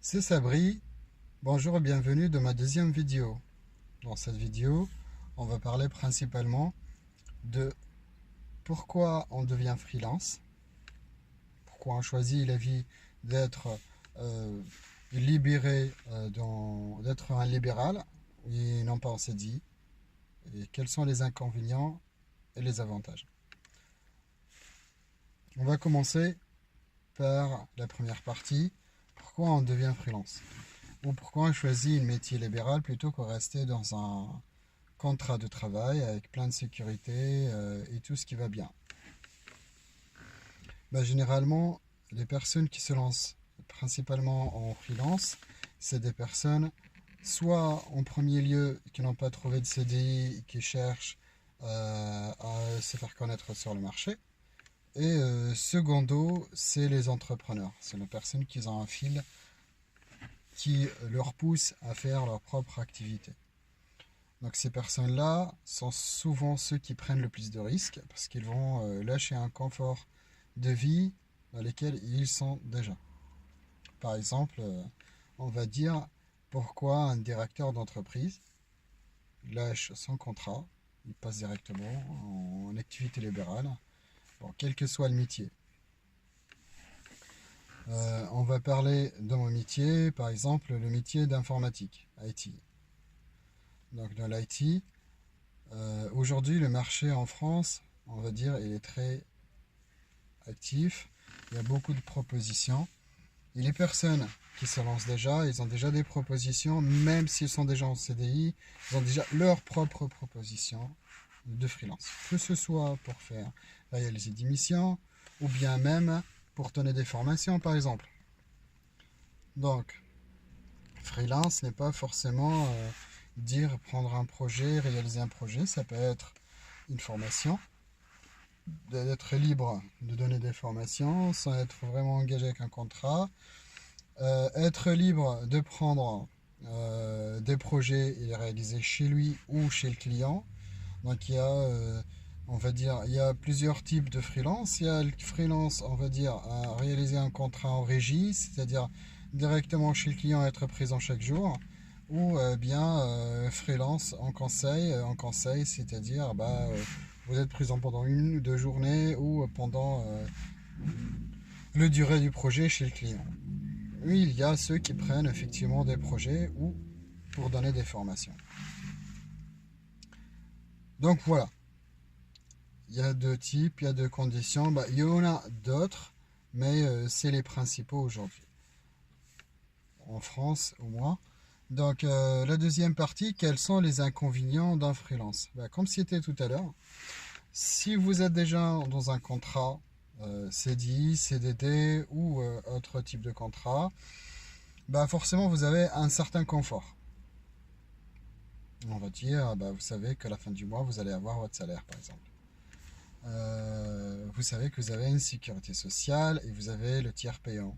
C'est Sabri, bonjour et bienvenue dans ma deuxième vidéo. Dans cette vidéo, on va parler principalement de pourquoi on devient freelance, pourquoi on choisit la vie d'être euh, libéré, d'être un libéral et non pas en CDI, et quels sont les inconvénients et les avantages. On va commencer par la première partie, pourquoi on devient freelance, ou pourquoi on choisit un métier libéral plutôt que rester dans un contrat de travail avec plein de sécurité et tout ce qui va bien. Généralement, les personnes qui se lancent principalement en freelance, c'est des personnes soit en premier lieu qui n'ont pas trouvé de CDI, qui cherchent à se faire connaître sur le marché. Et secondo, c'est les entrepreneurs. C'est les personnes qui ont un fil qui leur pousse à faire leur propre activité. Donc ces personnes-là sont souvent ceux qui prennent le plus de risques parce qu'ils vont lâcher un confort de vie dans lequel ils sont déjà. Par exemple, on va dire pourquoi un directeur d'entreprise lâche son contrat, il passe directement en activité libérale, bon, quel que soit le métier. On va parler de mon métier, par exemple le métier d'informatique, IT. Donc dans l'IT, aujourd'hui, le marché en France, on va dire, il est très actif. Il y a beaucoup de propositions. Et les personnes qui se lancent déjà, ils ont déjà des propositions, même s'ils sont déjà en CDI, ils ont déjà leurs propres propositions de freelance. Que ce soit pour faire réaliser des missions, ou bien même pour donner des formations, par exemple. Donc, freelance n'est pas forcément dire prendre un projet, réaliser un projet. Ça peut être une formation, d'être libre de donner des formations sans être vraiment engagé avec un contrat, être libre de prendre des projets et les réaliser chez lui ou chez le client. Donc il y a, on va dire, il y a plusieurs types de freelance. Il y a le freelance, on va dire, à réaliser un contrat en régie, c'est-à-dire directement chez le client, être présent chaque jour, ou bien freelance en conseil, c'est-à-dire vous êtes présent pendant une ou deux journées ou pendant le durée du projet chez le client. Oui, il y a ceux qui prennent effectivement des projets ou pour donner des formations. Donc voilà, il y a deux types, il y a deux conditions. Il y en a d'autres, mais c'est les principaux aujourd'hui, en France au moins. Donc la deuxième partie, quels sont les inconvénients d'un freelance? Comme c'était tout à l'heure, si vous êtes déjà dans un contrat CDI, CDD ou autre type de contrat, forcément vous avez un certain confort. On va dire, vous savez qu'à la fin du mois, vous allez avoir votre salaire, par exemple. Vous savez que vous avez une sécurité sociale et vous avez le tiers payant.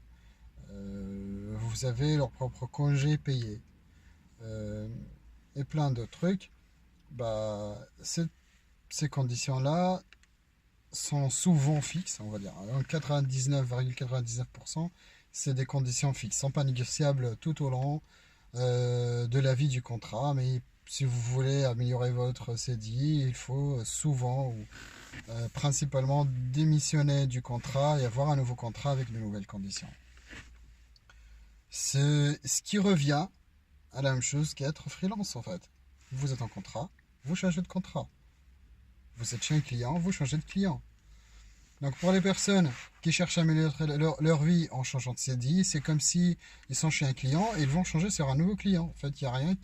Vous avez leur propre congé payé. Euh, et plein d'autres trucs. Ces conditions-là sont souvent fixes, on va dire. 99,99%, c'est des conditions fixes, sont pas négociables tout au long de la vie du contrat. Mais si vous voulez améliorer votre CDI, il faut souvent ou principalement démissionner du contrat et avoir un nouveau contrat avec de nouvelles conditions. C'est ce qui revient à la même chose qu'être freelance en fait. Vous êtes en contrat, vous changez de contrat. Vous êtes chez un client, vous changez de client. Donc pour les personnes qui cherchent à améliorer leur vie en changeant de CDI, c'est comme si ils sont chez un client et ils vont changer sur un nouveau client. En fait, il n'y a rien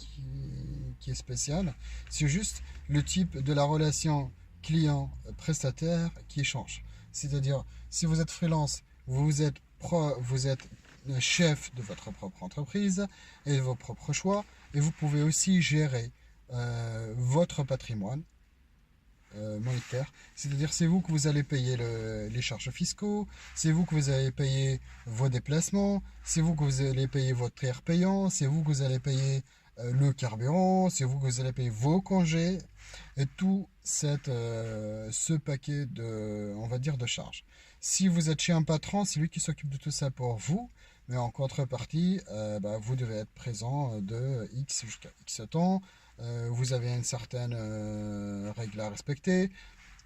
qui est spécial. C'est juste le type de la relation client-prestataire qui change. C'est-à-dire, si vous êtes freelance, vous êtes chef de votre propre entreprise et de vos propres choix, et vous pouvez aussi gérer votre patrimoine monétaire. C'est-à-dire c'est vous que vous allez payer les charges fiscaux, c'est vous que vous allez payer vos déplacements, c'est vous que vous allez payer votre tiers payant, c'est vous que vous allez payer le carburant, c'est vous que vous allez payer vos congés et tout ce paquet de, on va dire, de charges. Si vous êtes chez un patron, c'est lui qui s'occupe de tout ça pour vous, mais en contrepartie, vous devez être présent de X jusqu'à X temps. Vous avez une certaine règle à respecter.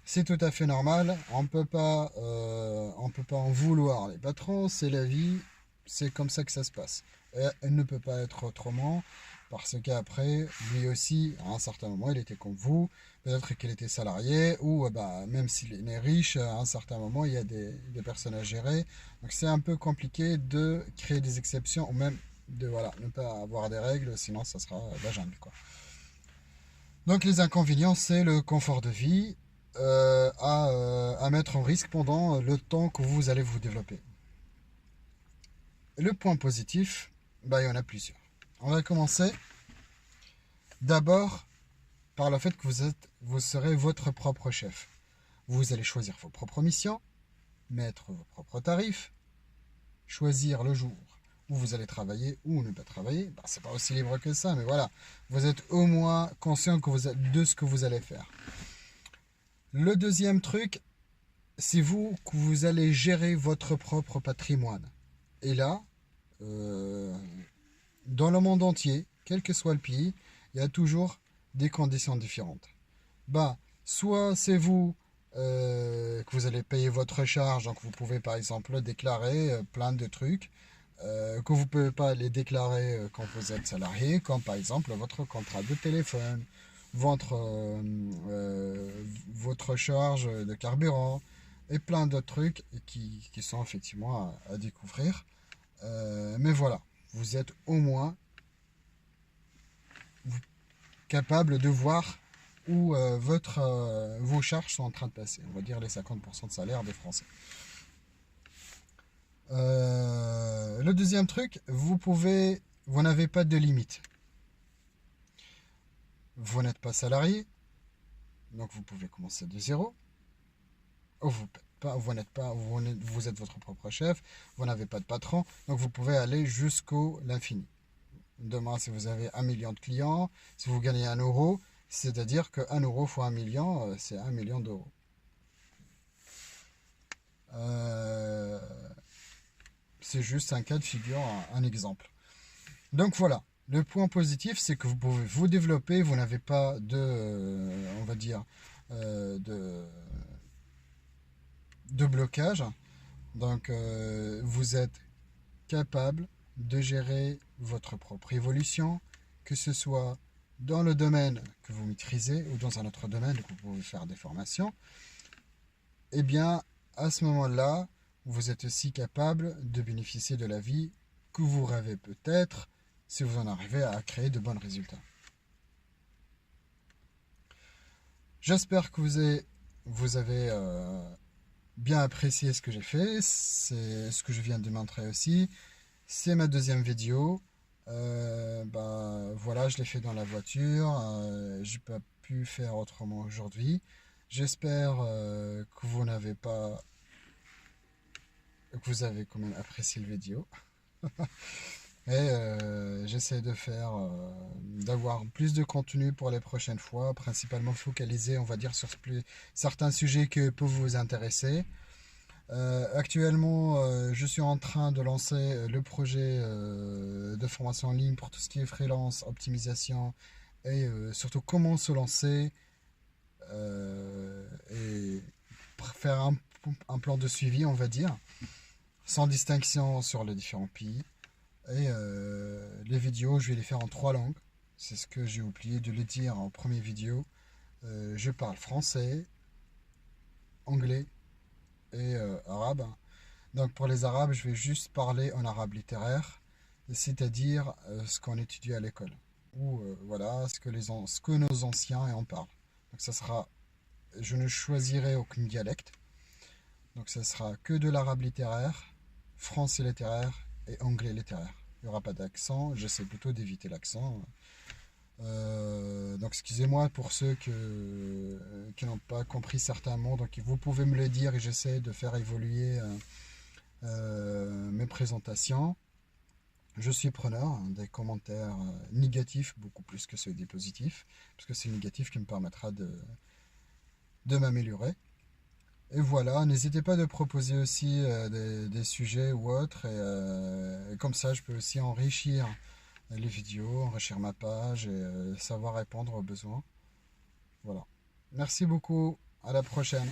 C'est tout à fait normal. On peut pas en vouloir les patrons. C'est la vie. C'est comme ça que ça se passe. Et elle ne peut pas être autrement parce qu'après, lui aussi, à un certain moment, il était comme vous. Peut-être qu'il était salarié ou même s'il est riche, à un certain moment, il y a des personnes à gérer. Donc c'est un peu compliqué de créer des exceptions ou même de voilà, ne pas avoir des règles, sinon ça sera la jungle, quoi. Donc les inconvénients, c'est le confort de vie à mettre en risque pendant le temps que vous allez vous développer. Le point positif, il y en a plusieurs. On va commencer d'abord par le fait que vous serez votre propre chef. Vous allez choisir vos propres missions, mettre vos propres tarifs, choisir le jour où vous allez travailler ou ne pas travailler. C'est pas aussi libre que ça, mais voilà. Vous êtes au moins conscient de ce que vous allez faire. Le deuxième truc, c'est que vous allez gérer votre propre patrimoine. Et là, dans le monde entier, quel que soit le pays, il y a toujours des conditions différentes. Soit c'est vous que vous allez payer votre charge, donc vous pouvez par exemple déclarer plein de trucs que vous ne pouvez pas les déclarer quand vous êtes salarié, comme par exemple votre contrat de téléphone, votre, votre charge de carburant et plein d'autres trucs qui sont effectivement à découvrir. Mais voilà, vous êtes au moins capable de voir où vos charges sont en train de passer. On va dire les 50% de salaire des Français. Le deuxième truc, vous n'avez pas de limite. Vous n'êtes pas salarié, donc vous pouvez commencer de zéro. Vous êtes votre propre chef, vous n'avez pas de patron, donc vous pouvez aller jusqu'au l'infini. Demain, si vous avez 1 million de clients, si vous gagnez 1 euro, c'est-à-dire que 1 euro fois 1 million, c'est 1 million d'euros. C'est juste un cas de figure, un exemple. Donc voilà, le point positif, c'est que vous pouvez vous développer, vous n'avez pas on va dire, de blocage. Donc vous êtes capable de gérer votre propre évolution, que ce soit dans le domaine que vous maîtrisez ou dans un autre domaine que vous pouvez faire des formations. Eh bien, à ce moment-là, vous êtes aussi capable de bénéficier de la vie que vous rêvez peut-être si vous en arrivez à créer de bons résultats. J'espère que vous avez bien apprécié ce que j'ai fait. C'est ce que je viens de montrer aussi. C'est ma deuxième vidéo. Voilà, je l'ai fait dans la voiture. J'ai pas pu faire autrement aujourd'hui. J'espère que vous avez quand même apprécié le vidéo. Et j'essaie d'avoir plus de contenu pour les prochaines fois, principalement focalisé, on va dire, sur certains sujets qui peuvent vous intéresser. Actuellement, je suis en train de lancer le projet de formation en ligne pour tout ce qui est freelance, optimisation et surtout comment se lancer et faire un plan de suivi, on va dire, sans distinction sur les différents pays. Et les vidéos, je vais les faire en 3 langues. C'est ce que j'ai oublié de le dire en première vidéo. Je parle français, anglais et arabe. Donc pour les arabes, je vais juste parler en arabe littéraire, c'est-à-dire ce qu'on étudie à l'école. Ou voilà, ce que nos anciens en parlent. Donc je ne choisirai aucun dialecte. Donc ça sera que de l'arabe littéraire, français littéraire et anglais littéraire. Il n'y aura pas d'accent, j'essaie plutôt d'éviter l'accent. Donc excusez-moi pour ceux qui n'ont pas compris certains mots. Donc vous pouvez me le dire et j'essaie de faire évoluer mes présentations. Je suis preneur des commentaires négatifs beaucoup plus que ceux des positifs, parce que c'est le négatif qui me permettra de m'améliorer. Et voilà, n'hésitez pas de proposer aussi des sujets ou autres. Et comme ça, je peux aussi enrichir les vidéos, enrichir ma page et savoir répondre aux besoins. Voilà. Merci beaucoup. À la prochaine.